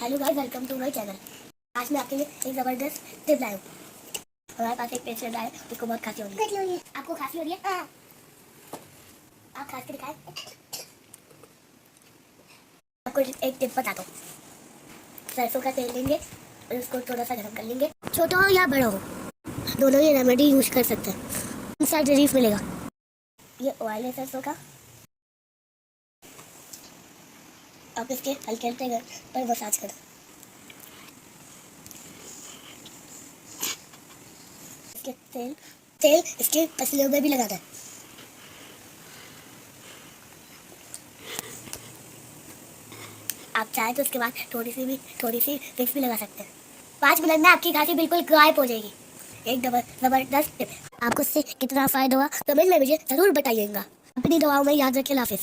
Hello guys, welcome to my channel. आज मैं आपके लिए एक ज़बरदस्त टिप लाया हूँ। हमारे पास एक पेशेंट आया है, उसको बहुत खांसी हो रही है। आपको खांसी हो रही है? आप खांस के दिखाएं। आपको एक टिप बताता हूँ। सरसों का तेल लेंगे और उसको थोड़ा सा गर्म कर लेंगे। छोटा हो या बड़ा हो, दोनों ही रेमेडी यूज कर सकते हैं। इंस्टेंट रिलीफ मिलेगा। ये ऑयल है सरसों का। आप इसके हल्के हल्के पर मसाज करें। इसके तेल तेल इसके पसलियों में भी लगाना है। आप चाहें तो उसके बाद थोड़ी सी विक्स भी लगा सकते हैं। 5 मिनट में आपकी खांसी बिल्कुल गायब हो जाएगी। एक जबरदस्त टिप है। आपको इससे कितना फायदा हुआ कमेंट में मुझे जरूर बताइएगा। अपनी दवाओं में याद रखें। हाफिज।